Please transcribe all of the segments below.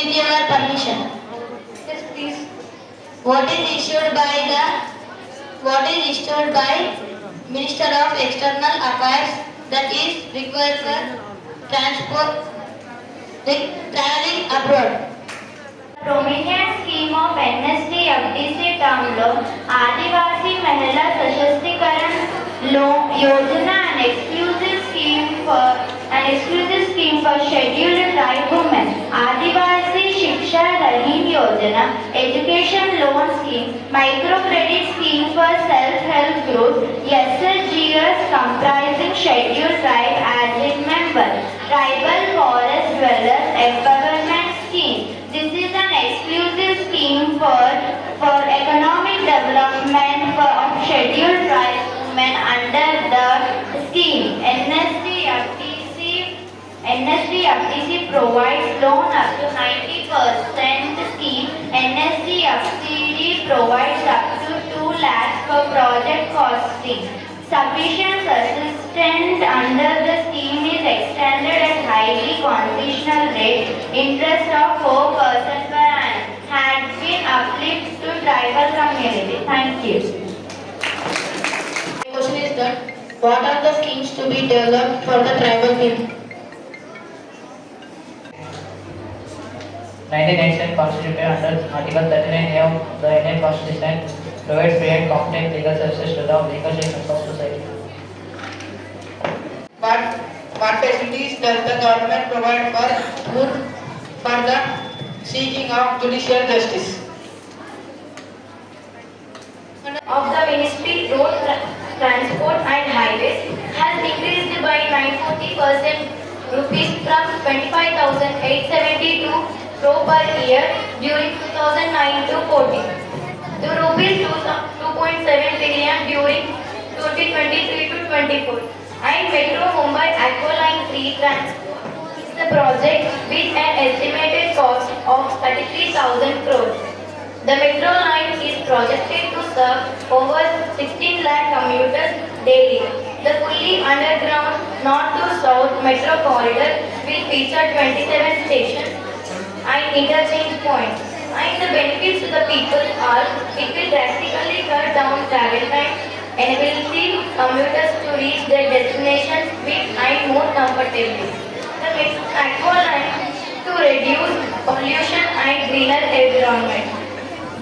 with your permission. Yes, please. What is issued by Minister of External Affairs that is required for transport traveling abroad. Prominent scheme of NST FDC term loan, Adivasi Mahila Sashastikaran Loan Yojana, an exclusive scheme for scheduled tribe women. Adivasi Shiksha Rahim Yojana, education loan scheme, microcredit scheme for self-help groups, SHGS comprising scheduled tribe as its member, tribal forest dwellers empowerment scheme. This is an exclusive scheme for economic development of scheduled tribes women under the scheme. NST-FTC provides loan up to 90% scheme. NST-FCD provides up to 2 lakhs for project costing. Sufficient assistance under the scheme is extended at highly concessional rate. Interest of 4% per annum had been uplifted to tribal community. Thank you. My question is that what are the schemes to be developed for the tribal people? 1997 constituted under Article 39A of the Indian Constitution provides free and competent legal services to the legal sections of society. What facilities does the government provide for the seeking of judicial justice? Of the Ministry Road Transport and Highways has increased by 940% rupees from 25,872 crore per year during 2009 to 14 to rupees 2.7 billion during 2023 to 24. And Metro Mumbai Aqualine 3 Transport is the project with an estimated cost of 33,000 crores. The metro line is projected to serve over 16 lakh commuters daily. The fully underground north to south metro corridor will feature 27 stations and interchange points. And the benefits to the people are it will drastically cut down travel time, enabling commuters to reach their destinations quick and more comfortably. The metro aqua line to reduce pollution and greener environment.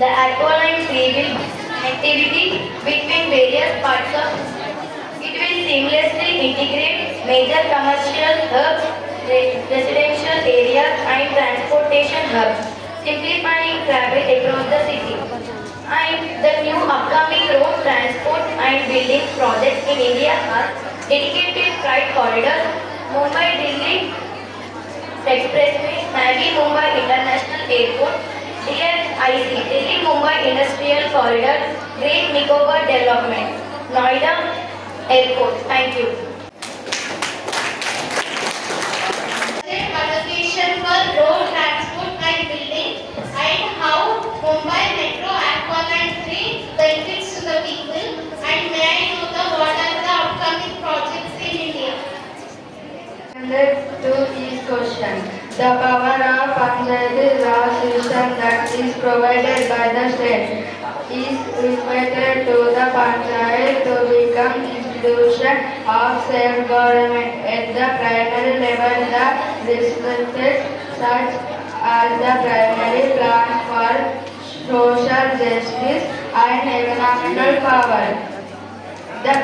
The Aqualine 3 will connectivity between various parts of it will seamlessly integrate major commercial hubs, residential areas and transportation hubs, simplifying travel across the city. And the new upcoming road transport and building projects in India are dedicated freight corridors, Mumbai-Delhi Expressway, Navi Mumbai International Airport, DFIC, Delhi Mumbai Industrial Corridor, Great Nicobar Development, Noida Airport. Thank you. Allocation for road transport and building and how Mumbai Metro Aqualine 3 benefits to the people, and may I know what are the upcoming projects in India? To each question. The power of Panchayati Raj system that is provided by the state is required to the Panchayat to become institution of self-government at the primary level. The districts such as the primary plan for social justice and economical power. The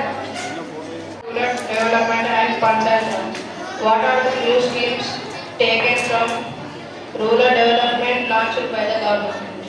Rural development and Panchayat. What are the new schemes taken from rural development launched by the government?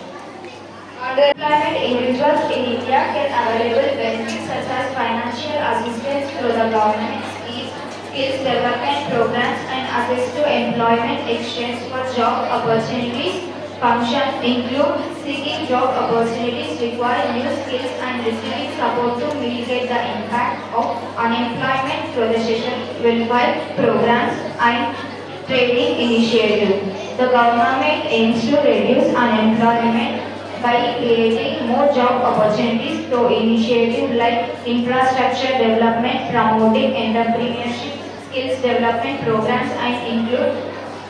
Underemployment individuals in India get available benefits such as financial assistance through the government schemes, skills development programs and access to employment exchange for job opportunities. Functions include seeking job opportunities, require new skills and receiving support to mitigate the impact of unemployment through the social welfare programs and training initiative. The government aims to reduce unemployment by creating more job opportunities through initiatives like infrastructure development, promoting entrepreneurship, skills development programs and include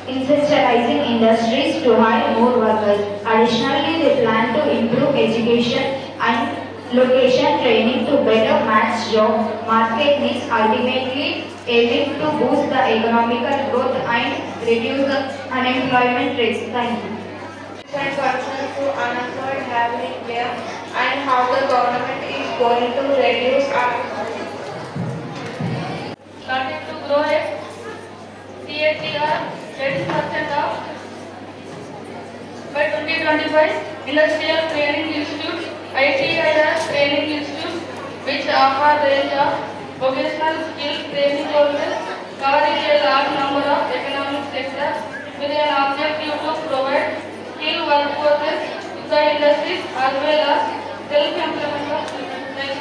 incentivizing industries to hire more workers. Additionally, they plan to improve education and location training to better match job market needs, ultimately aiming to boost the economical growth and reduce the unemployment rates. Thank you. Different concerns to unemployed have been clear and how the government is going to reduce unemployment. Starting to grow a CAGR 30% of by 2025. Industrial Training Institute, ITIR Training Institute, which offer range of vocational skill training courses covering a large number of economic sectors with an objective to provide skilled workforces to the industries as well as self-employment of students.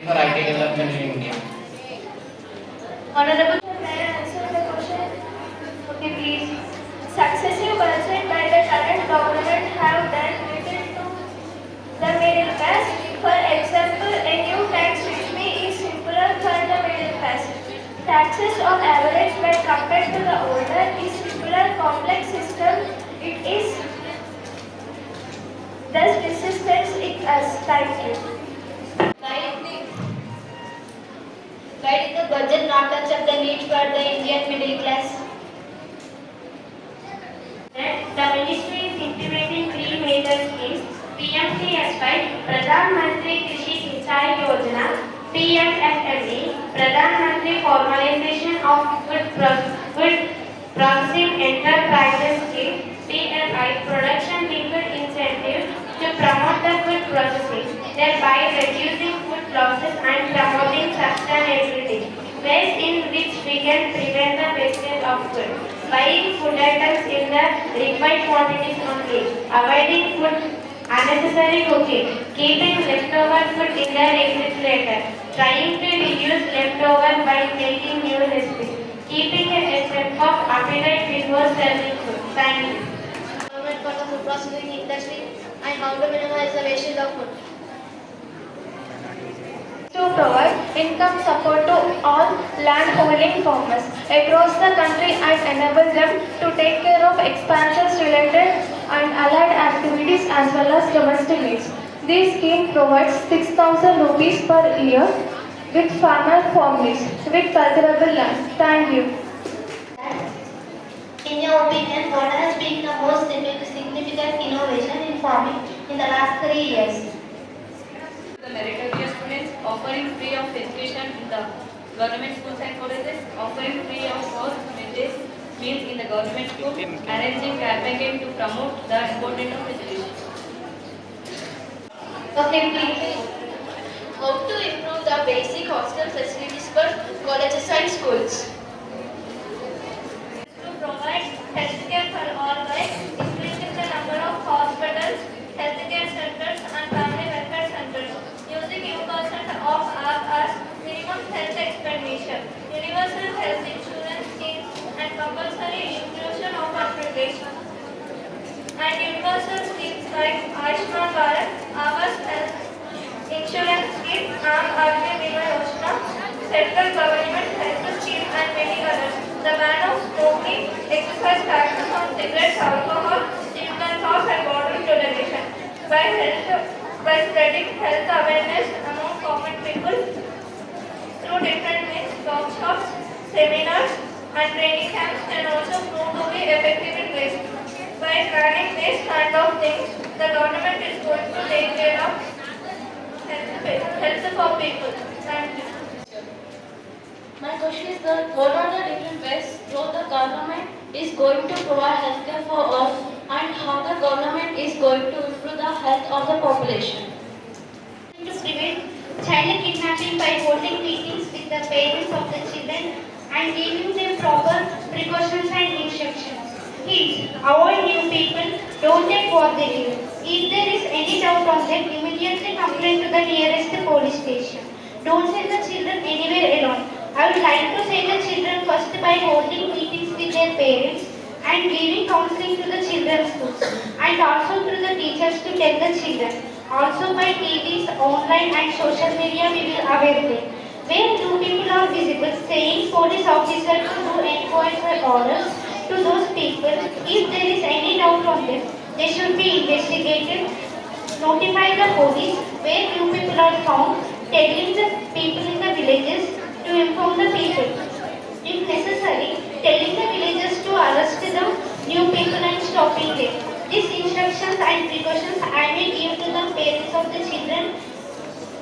For IT development in India. Honorable May I answer the question? Okay, please. Successive budget by the current government have done little to the middle class. For example, a new tax regime is simpler for the middle class. Taxes on average when compared to the older is simpler complex system. It is thus resistance it as. Thank you. Why did the budget not touch up the need for the Indian middle class? The ministry is implementing three major schemes: PMCSY, Pradhan Mantri Krishi Sinchai Yojana, PMFME, Pradhan Mantri Formalization of Food Processing Enterprises Scheme, PLI, Production Linked Incentive to promote the food processing, thereby reducing food losses and promoting sustainability. Ways in which we can prevent the wastage of food. Buying food items in the required quantities only. Avoiding food unnecessary cooking. Keeping leftover food in the refrigerator. Trying to reduce leftover by making new recipes. Keeping a check of appetite before serving food. Thank you. Government for the food processing industry and how to minimize the wastage of food. To provide income support to all landholding farmers across the country and enable them to take care of expenses related and allied activities as well as domestic needs. This scheme provides 6,000 rupees per year with farmer families with cultivable land. Thank you. In your opinion, what has been the most significant innovation in farming in the last 3 years? The meritorious students offering free of education in the government schools and colleges, offering free of course middays meals in the government school, arranging campaign to promote the importance of education. Okay, please. How to improve the basic hostel facilities for colleges and schools? To provide healthcare for all by increasing the number of hospitals, healthcare centers and family welfare centers, using universal of R as minimum health expenditure, universal health insurance schemes and compulsory inclusion of hospitals, and universal schemes like Ayushman Bharat, Awas Health Insurance Scheme, Aam Aadmi Bima Yojana, Central Government Health Scheme and many others. The ban of smoking, exercise taxes on cigarettes, alcohol, chemical costs and water fluoridation. By spreading health awareness among common people through different means, workshops, seminars and training camps can also prove to be effective in ways. By planning these kind of things, the government is going to take care of health for people. Thank you. My question is that what are the different ways through the government is going to provide healthcare for all and how the government is going to improve the health of the population? To prevent child kidnapping by holding meetings with the parents of the children and giving them proper precautions and instructions. Kids, avoid new people, don't take what they give. If there is any doubt on them, immediately complain to the nearest police station. Don't send the children anywhere alone. I would like to send the children first by holding meetings with their parents and giving counseling to the children's schools and also through the teachers to tell the children. Also by TVs, online and social media we will aware them. Where two people are visible, saying police officer to do enquiry orders, to those people. If there is any doubt on them, they should be investigated. Notify the police where new people are found, telling the people in the villages to inform the people. If necessary, telling the villagers to arrest the new people and stopping them. These instructions and precautions I may give to the parents of the children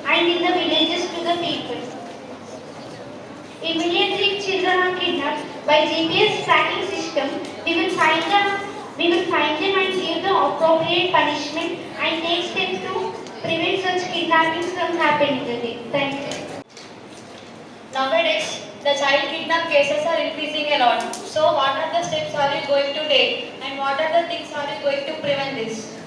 and in the villages to the people. Immediately if children are kidnapped by GPS tracking system, we will find them and give the appropriate punishment and take steps to prevent such kidnappings from happening again. Thank you. Nowadays, the child kidnap cases are increasing a lot. So, what are the steps are you going to take, and what are the things are you going to prevent this?